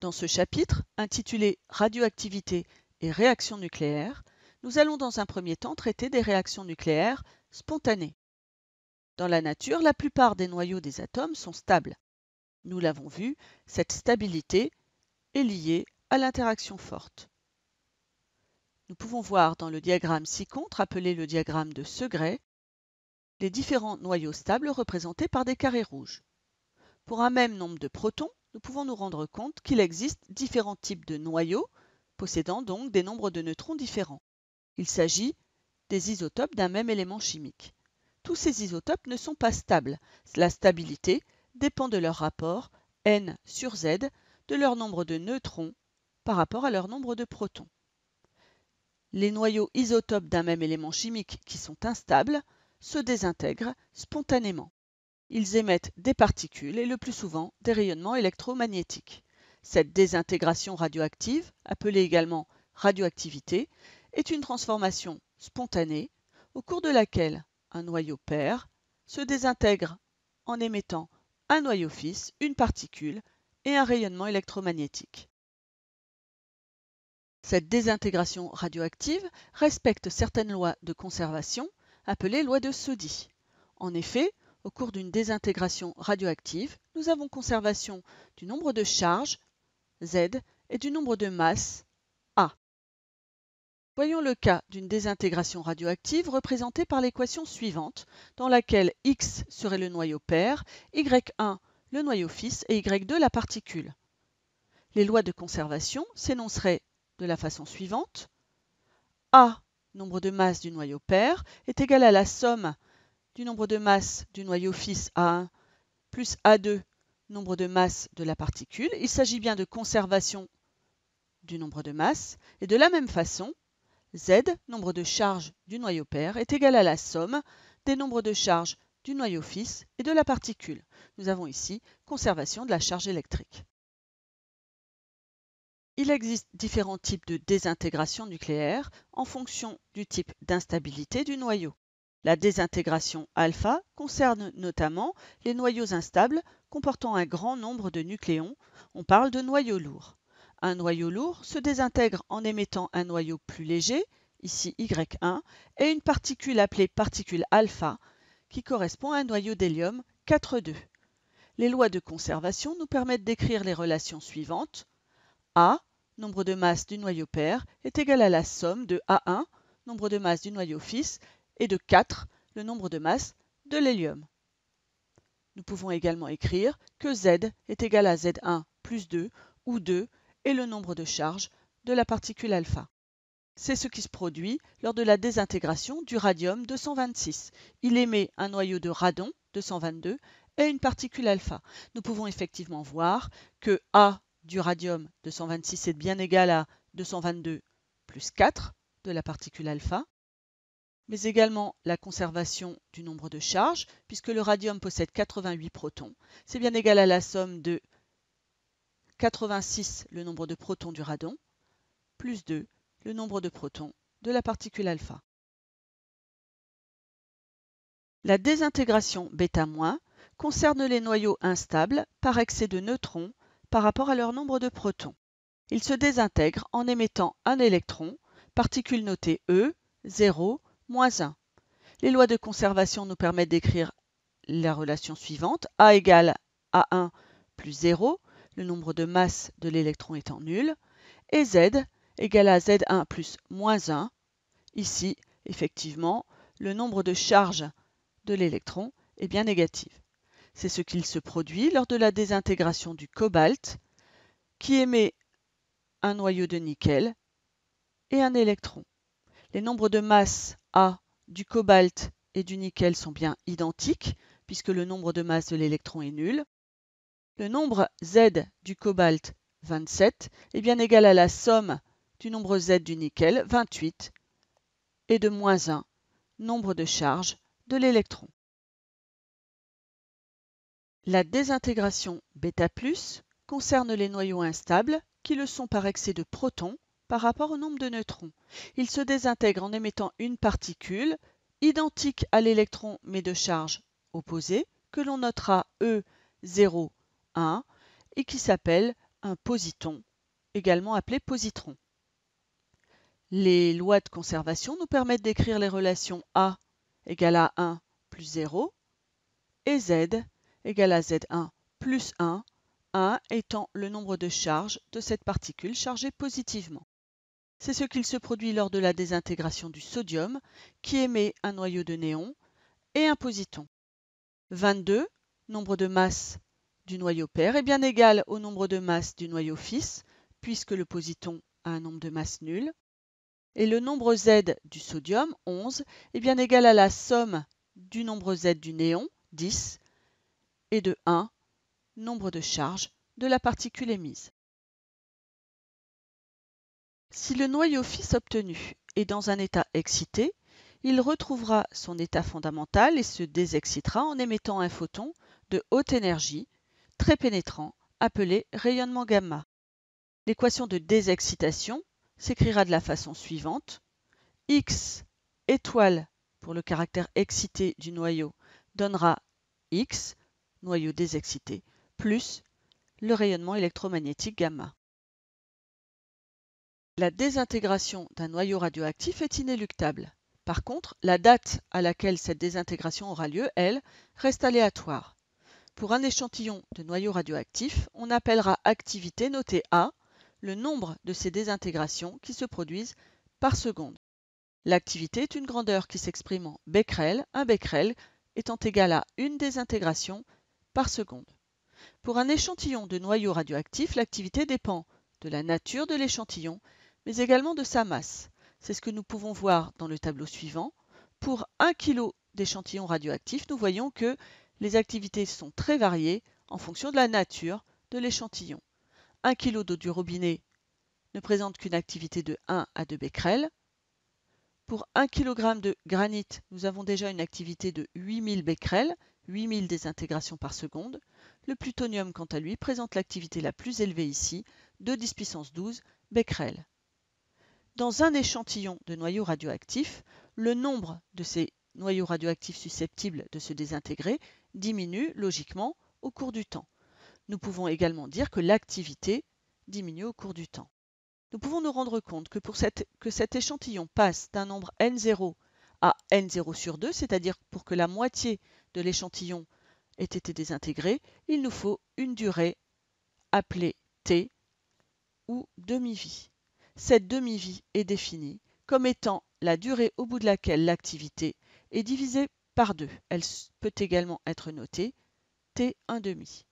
Dans ce chapitre, intitulé Radioactivité et réactions nucléaires, nous allons dans un premier temps traiter des réactions nucléaires spontanées. Dans la nature, la plupart des noyaux des atomes sont stables. Nous l'avons vu, cette stabilité est liée à l'interaction forte. Nous pouvons voir dans le diagramme ci-contre, appelé le diagramme de Segret, les différents noyaux stables représentés par des carrés rouges. Pour un même nombre de protons, nous pouvons nous rendre compte qu'il existe différents types de noyaux, possédant donc des nombres de neutrons différents. Il s'agit des isotopes d'un même élément chimique. Tous ces isotopes ne sont pas stables. La stabilité dépend de leur rapport N sur Z, de leur nombre de neutrons par rapport à leur nombre de protons. Les noyaux isotopes d'un même élément chimique qui sont instables se désintègrent spontanément. Ils émettent des particules et le plus souvent des rayonnements électromagnétiques. Cette désintégration radioactive, appelée également radioactivité, est une transformation spontanée au cours de laquelle un noyau pair se désintègre en émettant un noyau fils, une particule et un rayonnement électromagnétique. Cette désintégration radioactive respecte certaines lois de conservation appelées lois de Soddy. En effet, au cours d'une désintégration radioactive, nous avons conservation du nombre de charges, Z, et du nombre de masses, A. Voyons le cas d'une désintégration radioactive représentée par l'équation suivante, dans laquelle X serait le noyau pair, Y1 le noyau fils et Y2 la particule. Les lois de conservation s'énonceraient de la façon suivante. A, nombre de masses du noyau pair, est égal à la somme du nombre de masses du noyau fils A1 plus A2, nombre de masses de la particule. Il s'agit bien de conservation du nombre de masses. Et de la même façon, Z, nombre de charges du noyau pair, est égal à la somme des nombres de charges du noyau fils et de la particule. Nous avons ici conservation de la charge électrique. Il existe différents types de désintégration nucléaire en fonction du type d'instabilité du noyau. La désintégration alpha concerne notamment les noyaux instables comportant un grand nombre de nucléons. On parle de noyaux lourds. Un noyau lourd se désintègre en émettant un noyau plus léger, ici Y1, et une particule appelée particule alpha, qui correspond à un noyau d'hélium 4,2. Les lois de conservation nous permettent d'écrire les relations suivantes. A, nombre de masses du noyau pair, est égal à la somme de A1, nombre de masses du noyau fils, et de 4, le nombre de masses de l'hélium. Nous pouvons également écrire que Z est égal à Z1 plus 2, où 2 est le nombre de charges de la particule alpha. C'est ce qui se produit lors de la désintégration du radium 226. Il émet un noyau de radon 222 et une particule alpha. Nous pouvons effectivement voir que A du radium 226 est bien égal à 222 plus 4 de la particule alpha, mais également la conservation du nombre de charges, puisque le radium possède 88 protons. C'est bien égal à la somme de 86, le nombre de protons du radon, plus 2, le nombre de protons de la particule alpha. La désintégration β- concerne les noyaux instables par excès de neutrons par rapport à leur nombre de protons. Ils se désintègrent en émettant un électron, particule notée E, 0, -1. Les lois de conservation nous permettent d'écrire la relation suivante. A égale A1 plus 0, le nombre de masses de l'électron étant nul, et Z égale à Z1 plus -1. Ici, effectivement, le nombre de charges de l'électron est bien négatif. C'est ce qu'il se produit lors de la désintégration du cobalt, qui émet un noyau de nickel et un électron. Les nombres de masse A du cobalt et du nickel sont bien identiques, puisque le nombre de masse de l'électron est nul. Le nombre Z du cobalt, 27, est bien égal à la somme du nombre Z du nickel, 28, et de -1, nombre de charges de l'électron. La désintégration β+ concerne les noyaux instables qui le sont par excès de protons par rapport au nombre de neutrons. Ils se désintègrent en émettant une particule identique à l'électron mais de charge opposée que l'on notera E0, 1 et qui s'appelle un positon, également appelé positron. Les lois de conservation nous permettent d'écrire les relations A égale à 1 plus 0 et Z égale à Z1 plus 1 étant le nombre de charges de cette particule chargée positivement. C'est ce qu'il se produit lors de la désintégration du sodium qui émet un noyau de néon et un positon. 22, nombre de masse du noyau père, est bien égal au nombre de masse du noyau fils, puisque le positon a un nombre de masse nul. Et le nombre Z du sodium, 11, est bien égal à la somme du nombre Z du néon, 10, et de 1, nombre de charges de la particule émise. Si le noyau fils obtenu est dans un état excité, il retrouvera son état fondamental et se désexcitera en émettant un photon de haute énergie, très pénétrant, appelé rayonnement gamma. L'équation de désexcitation s'écrira de la façon suivante. X étoile pour le caractère excité du noyau donnera X, noyau désexcité, plus le rayonnement électromagnétique gamma. La désintégration d'un noyau radioactif est inéluctable. Par contre, la date à laquelle cette désintégration aura lieu, elle, reste aléatoire. Pour un échantillon de noyau radioactif, on appellera activité notée A le nombre de ces désintégrations qui se produisent par seconde. L'activité est une grandeur qui s'exprime en becquerel, un becquerel étant égal à une désintégration par seconde. Pour un échantillon de noyau radioactif, l'activité dépend de la nature de l'échantillon, mais également de sa masse. C'est ce que nous pouvons voir dans le tableau suivant. Pour 1 kg d'échantillon radioactif, nous voyons que les activités sont très variées en fonction de la nature de l'échantillon. 1 kg d'eau du robinet ne présente qu'une activité de 1 à 2 becquerels. Pour 1 kg de granit, nous avons déjà une activité de 8000 becquerels, 8000 désintégrations par seconde. Le plutonium, quant à lui, présente l'activité la plus élevée ici, de 10 puissance 12 becquerels. Dans un échantillon de noyaux radioactifs, le nombre de ces noyaux radioactifs susceptibles de se désintégrer diminue logiquement au cours du temps. Nous pouvons également dire que l'activité diminue au cours du temps. Nous pouvons nous rendre compte que pour cet échantillon passe d'un nombre n0 à n0 sur 2, c'est-à-dire pour que la moitié de l'échantillon ait été désintégré, il nous faut une durée appelée T ou demi-vie. Cette demi-vie est définie comme étant la durée au bout de laquelle l'activité est divisée par 2. Elle peut également être notée T1 demi.